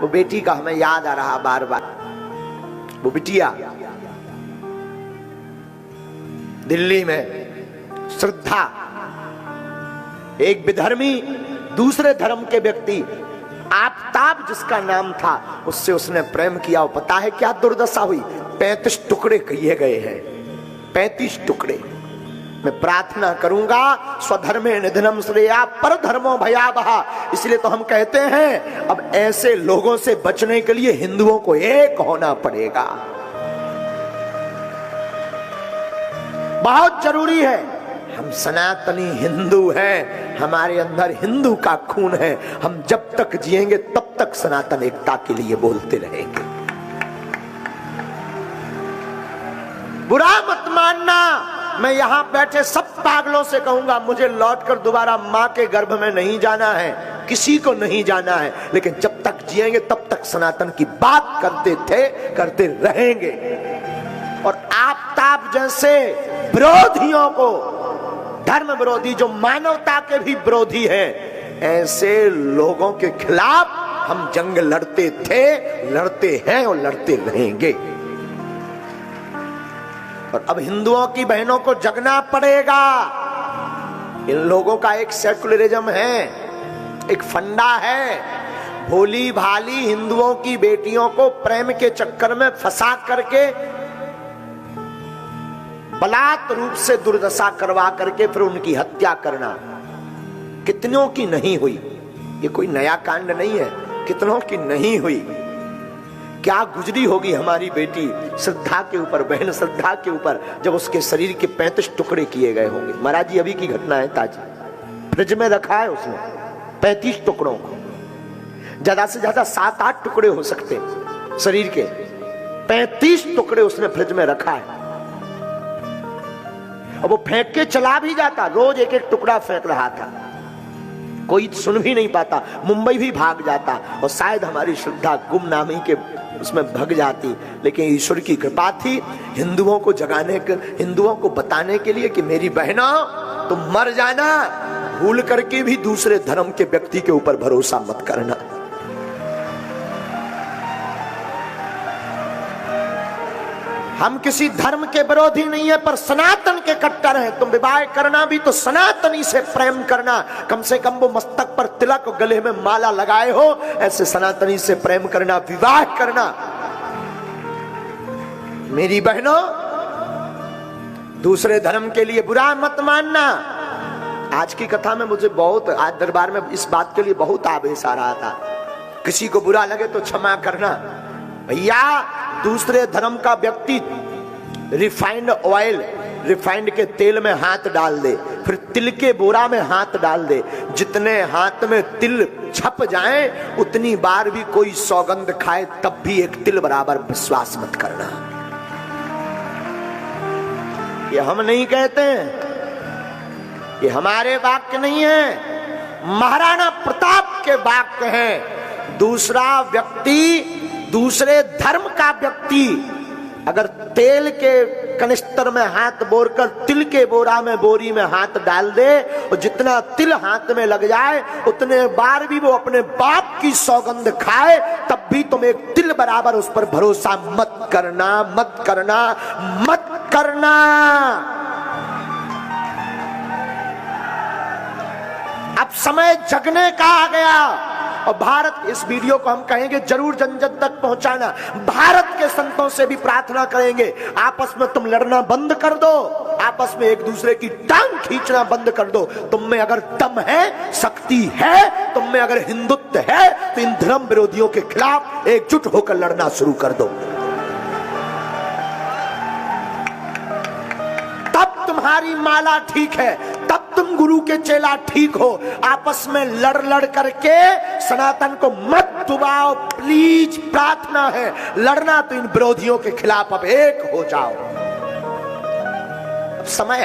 वो बेटी का हमें याद आ रहा बार बार। वो बिटिया दिल्ली में श्रद्धा, एक विधर्मी दूसरे धर्म के व्यक्ति आफताब जिसका नाम था, उससे उसने प्रेम किया। और पता है क्या दुर्दशा हुई? 35 टुकड़े किए गए हैं, 35 टुकड़े। मैं प्रार्थना करूंगा स्वधर्मे निधनम श्रेया पर धर्मो भयावहा। इसलिए तो हम कहते हैं अब ऐसे लोगों से बचने के लिए हिंदुओं को एक होना पड़ेगा, बहुत जरूरी है। हम सनातनी हिंदू हैं, हमारे अंदर हिंदू का खून है। हम जब तक जिएंगे तब तक सनातन एकता के लिए बोलते रहेंगे। बुरा मत मानना, मैं यहां बैठे सब पागलों से कहूंगा, मुझे लौटकर दोबारा मां के गर्भ में नहीं जाना है, किसी को नहीं जाना है। लेकिन जब तक जिएंगे तब तक सनातन की बात करते थे, करते रहेंगे। और आफताब जैसे विरोधियों को, धर्म विरोधी जो मानवता के भी विरोधी हैं, ऐसे लोगों के खिलाफ हम जंग लड़ते थे, लड़ते हैं और लड़ते रहेंगे। और अब हिंदुओं की बहनों को जगना पड़ेगा। इन लोगों का एक सेकुलरिज्म है, एक फंडा है, भोली भाली हिंदुओं की बेटियों को प्रेम के चक्कर में फंसा करके बलात् रूप से दुर्दशा करवा करके फिर उनकी हत्या करना। कितनों की नहीं हुई? ये कोई नया कांड नहीं है, कितनों की नहीं हुई? क्या गुजरी होगी हमारी बेटी श्रद्धा के ऊपर, बहन श्रद्धा के ऊपर, जब उसके शरीर के 35 टुकड़े किए गए होंगे। महाराज जी अभी की घटना है ताजी, फ्रिज में रखा है उसने 35 टुकड़ों को। ज्यादा से ज्यादा 7-8 टुकड़े हो सकते हैं शरीर के, 35 टुकड़े उसने फ्रिज में रखा है। और वो फेंक के चला भी जाता, रोज एक एक टुकड़ा फेंक रहा था, कोई सुन भी नहीं पाता, मुंबई भी भाग जाता और शायद हमारी श्रद्धा गुमनामी के उसमें भग जाती। लेकिन ईश्वर की कृपा थी, हिंदुओं को जगाने के, हिंदुओं को बताने के लिए कि मेरी बहनों तुम मर जाना, भूल करके भी दूसरे धर्म के व्यक्ति के ऊपर भरोसा मत करना। हम किसी धर्म के विरोधी नहीं है, पर सनातन के कट्टर हैं। तुम विवाह करना भी तो सनातनी से प्रेम करना, कम से कम वो मस्तक पर तिलक और गले में माला लगाए हो, ऐसे सनातनी से प्रेम करना, विवाह करना। मेरी बहनों, दूसरे धर्म के लिए बुरा मत मानना। आज की कथा में मुझे बहुत, आज दरबार में इस बात के लिए बहुत आवेश आ रहा था। किसी को बुरा लगे तो क्षमा करना। भैया दूसरे धर्म का व्यक्ति रिफाइंड ऑयल, रिफाइंड के तेल में हाथ डाल दे, फिर तिल के बोरा में हाथ डाल दे, जितने हाथ में तिल छप जाए उतनी बार भी कोई सौगंध खाए तब भी एक तिल बराबर विश्वास मत करना। ये हम नहीं कहते हैं, ये हमारे वाक्य नहीं है, महाराणा प्रताप के वाक्य हैं। दूसरा व्यक्ति, दूसरे धर्म का व्यक्ति अगर तेल के कनिस्तर में हाथ बोरकर तिल के बोरा में, बोरी में हाथ डाल दे और जितना तिल हाथ में लग जाए उतने बार भी वो अपने बाप की सौगंध खाए तब भी तुम एक तिल बराबर उस पर भरोसा मत करना, मत करना, मत करना। अब समय जगने का आ गया और भारत, इस वीडियो को हम कहेंगे जरूर जन जन तक पहुंचाना। भारत के संतों से भी प्रार्थना करेंगे, आपस में तुम लड़ना बंद कर दो, आपस में एक दूसरे की टांग खींचना बंद कर दो। तुम में अगर दम है, शक्ति है, तुम में अगर हिंदुत्व है, तो इन धर्म विरोधियों के खिलाफ एकजुट होकर लड़ना शुरू कर दो। तब तुम्हारी माला ठीक है, तब तुम गुरु के चेला ठीक हो। आपस में लड़ लड़ करके सनातन को मत डुबाओ, प्लीज, प्रार्थना है। लड़ना तो इन विरोधियों के खिलाफ अब एक हो जाओ। अब समय